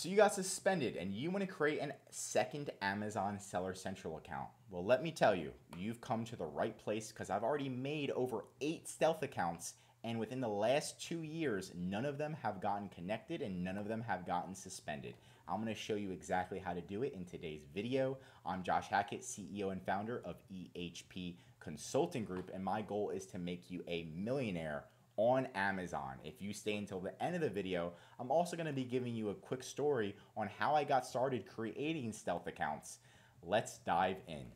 So you got suspended and you want to create a second Amazon Seller Central account. Well, let me tell you, you've come to the right place because I've already made over 8 stealth accounts, and within the last 2 years, none of them have gotten connected and none of them have gotten suspended. I'm going to show you exactly how to do it in today's video. I'm Josh Hackett, CEO and founder of EHP Consulting Group, and my goal is to make you a millionaire on Amazon. If you stay until the end of the video, I'm also going to be giving you a quick story on how I got started creating stealth accounts. Let's dive in.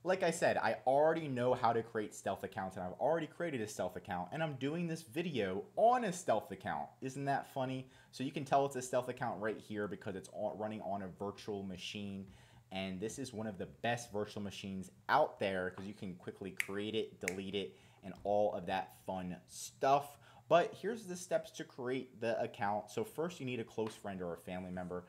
Like I said, I already know how to create stealth accounts, and I've already created a stealth account, and I'm doing this video on a stealth account. Isn't that funny? So you can tell it's a stealth account right here because it's running on a virtual machine, and this is one of the best virtual machines out there because you can quickly create it, delete it, and all of that fun stuff. But here's the steps to create the account. So first you need a close friend or a family member.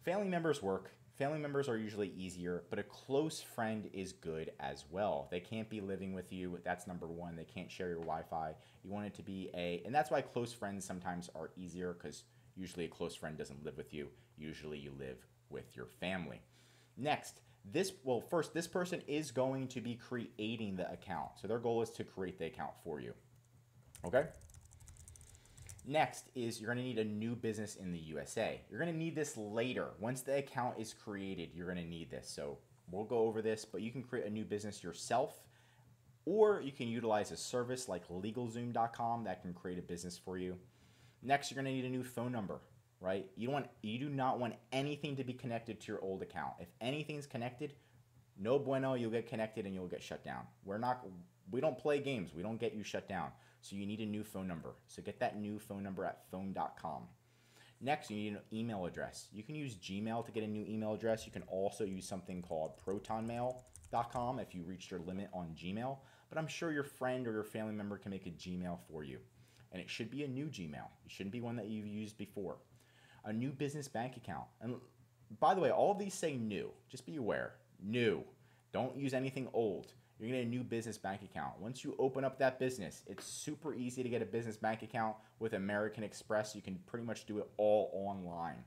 Family members work. Family members are usually easier, but a close friend is good as well. They can't be living with you. That's number one. They can't share your Wi-Fi. You want it to be and that's why close friends sometimes are easier, because usually a close friend doesn't live with you. Usually you live with your family. Next, first, this person is going to be creating the account. So their goal is to create the account for you. Okay? Next is you're going to need a new business in the USA. You're going to need this later. Once the account is created, you're going to need this. So we'll go over this, but you can create a new business yourself, or you can utilize a service like LegalZoom.com that can create a business for you. Next, you're going to need a new phone number, right? You do not want anything to be connected to your old account. If anything's connected, no bueno, you'll get connected and you'll get shut down. We don't play games. We don't get you shut down. So you need a new phone number. So get that new phone number at phone.com. Next, you need an email address. You can use Gmail to get a new email address. You can also use something called protonmail.com if you reached your limit on Gmail. But I'm sure your friend or your family member can make a Gmail for you. And it should be a new Gmail. It shouldn't be one that you've used before. A new business bank account. And by the way, all of these say new. Just be aware. New. Don't use anything old. You're going to get a new business bank account. Once you open up that business, it's super easy to get a business bank account with American Express. You can pretty much do it all online.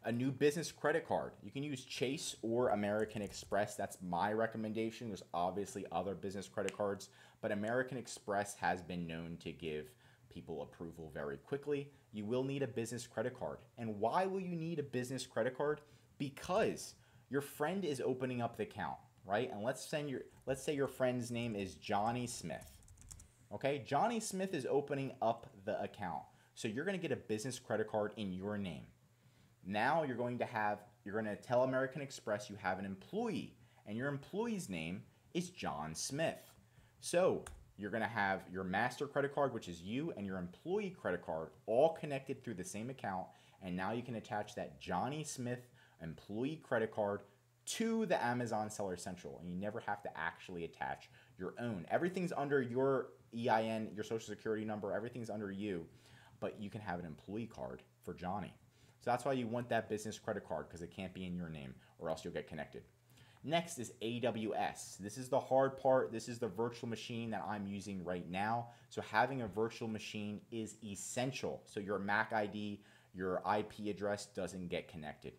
A new business credit card. You can use Chase or American Express. That's my recommendation. There's obviously other business credit cards, but American Express has been known to give people approval very quickly. You will need a business credit card. And why will you need a business credit card? Because your friend is opening up the account, right? And let's say your friend's name is Johnny Smith. Okay? Johnny Smith is opening up the account. So you're going to get a business credit card in your name. Now you're going to tell American Express you have an employee, and your employee's name is John Smith. So you're going to have your master credit card, which is you, and your employee credit card all connected through the same account. And now you can attach that Johnny Smith employee credit card to the Amazon Seller Central, and you never have to actually attach your own. Everything's under your EIN, your social security number, everything's under you, but you can have an employee card for Johnny. So that's why you want that business credit card, because it can't be in your name or else you'll get connected. Next is AWS. This is the hard part. This is the virtual machine that I'm using right now. So having a virtual machine is essential. So your MAC ID, your IP address doesn't get connected.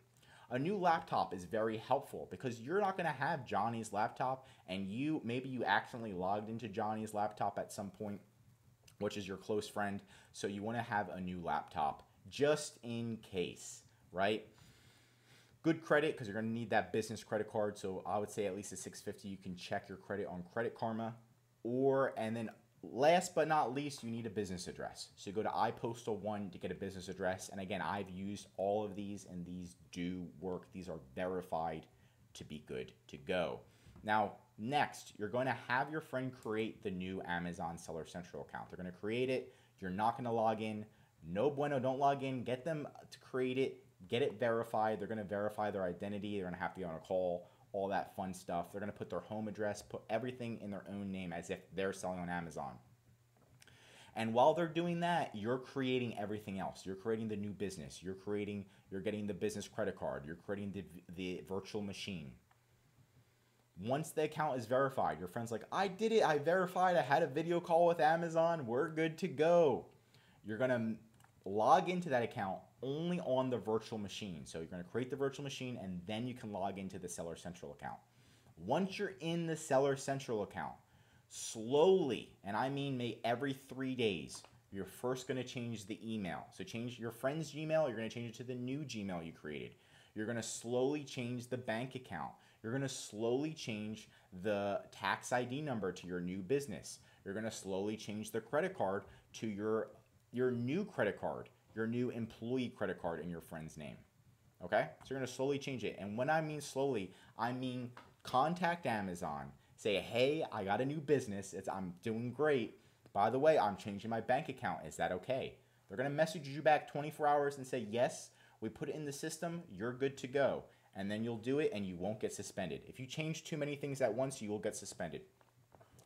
A new laptop is very helpful because you're not going to have Johnny's laptop, and maybe you accidentally logged into Johnny's laptop at some point, which is your close friend. So you want to have a new laptop just in case, right? Good credit, because you're going to need that business credit card. So I would say at least a 650. You can check your credit on Credit Karma, and then last but not least, you need a business address. So you go to iPostal 1 to get a business address. And again, I've used all of these, and these do work. These are verified to be good to go. Now, next, you're going to have your friend create the new Amazon Seller Central account. They're going to create it. You're not going to log in. No bueno, don't log in. Get them to create it. Get it verified. They're going to verify their identity. They're going to have to be on a call. All that fun stuff. They're going to put their home address, put everything in their own name as if they're selling on Amazon. And while they're doing that, you're creating everything else. You're creating the new business. You're getting the business credit card. You're creating the virtual machine. Once the account is verified, your friend's like, I did it. I verified. I had a video call with Amazon. We're good to go. You're going to log into that account, only on the virtual machine. So you're going to create the virtual machine and then you can log into the Seller Central account. Once you're in the Seller Central account, slowly, and I mean every 3 days, you're first going to change the email. So change your friend's Gmail, you're going to change it to the new Gmail you created. You're going to slowly change the bank account. You're going to slowly change the tax ID number to your new business. You're going to slowly change the credit card to your new credit card, your new employee credit card in your friend's name. Okay? So you're going to slowly change it. And when I mean slowly, I mean contact Amazon. Say, hey, I got a new business. I'm doing great. By the way, I'm changing my bank account. Is that okay? They're going to message you back 24 hours and say, yes, we put it in the system. You're good to go. And then you'll do it and you won't get suspended. If you change too many things at once, you will get suspended.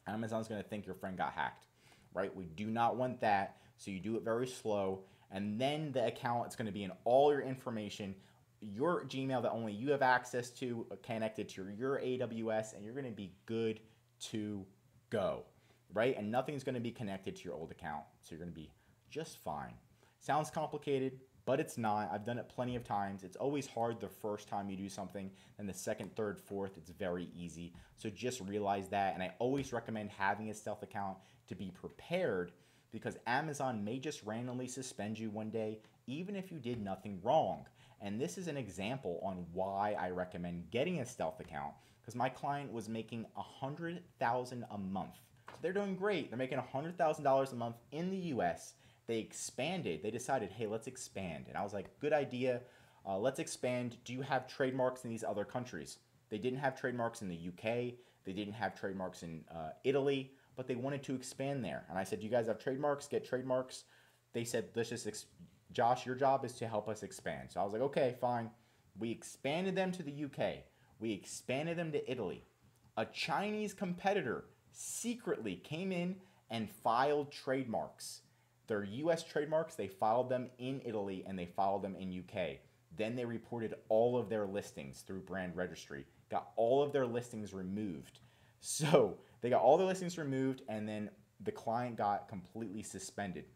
Amazon's going to think your friend got hacked, right? We do not want that. So you do it very slow. And then the account is going to be in all your information, your Gmail that only you have access to, connected to your AWS, and you're going to be good to go, right? And nothing's going to be connected to your old account. So you're going to be just fine. Sounds complicated, but it's not. I've done it plenty of times. It's always hard the first time you do something, and the second, third, fourth, it's very easy. So just realize that. And I always recommend having a stealth account to be prepared, because Amazon may just randomly suspend you one day, even if you did nothing wrong. And this is an example on why I recommend getting a stealth account, because my client was making $100,000 a month. So they're doing great. They're making $100,000 a month in the US. They expanded. They decided, hey, let's expand. And I was like, good idea. Let's expand. Do you have trademarks in these other countries? They didn't have trademarks in the UK. They didn't have trademarks in Italy, but they wanted to expand there. And I said, do you guys have trademarks? Get trademarks. They said, let's just, Josh, your job is to help us expand. So I was like, okay, fine. We expanded them to the UK. We expanded them to Italy. A Chinese competitor secretly came in and filed trademarks. Their US trademarks, they filed them in Italy and they filed them in UK. Then they reported all of their listings through brand registry, got all of their listings removed. So they got all the listings removed, and then the client got completely suspended.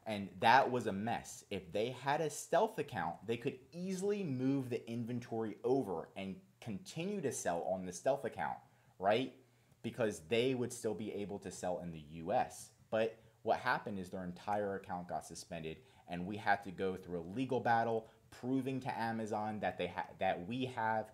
And that was a mess. If they had a stealth account, they could easily move the inventory over and continue to sell on the stealth account, right? Because they would still be able to sell in the US. But what happened is their entire account got suspended, and we had to go through a legal battle proving to Amazon that that we have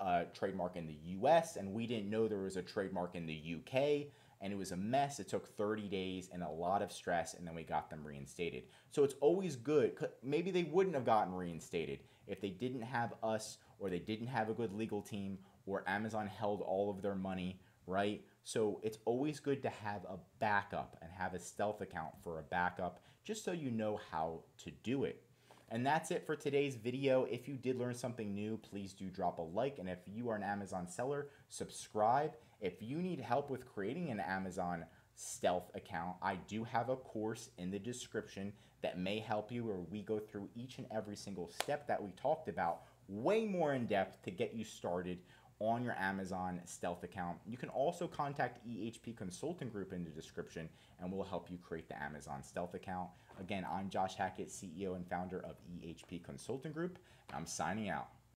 a trademark in the US, and we didn't know there was a trademark in the UK, and it was a mess. It took 30 days and a lot of stress, and then we got them reinstated. So it's always good. Maybe they wouldn't have gotten reinstated if they didn't have us, or they didn't have a good legal team, or Amazon held all of their money, right? So it's always good to have a backup and have a stealth account for a backup, just so you know how to do it. And that's it for today's video. If you did learn something new, please do drop a like. And if you are an Amazon seller, subscribe. If you need help with creating an Amazon stealth account, I do have a course in the description that may help you, where we go through each and every single step that we talked about way more in depth to get you started on your Amazon stealth account. You can also contact EHP Consulting Group in the description, and we'll help you create the Amazon stealth account. Again, I'm Josh Hackett, CEO and founder of EHP Consulting Group, and I'm signing out.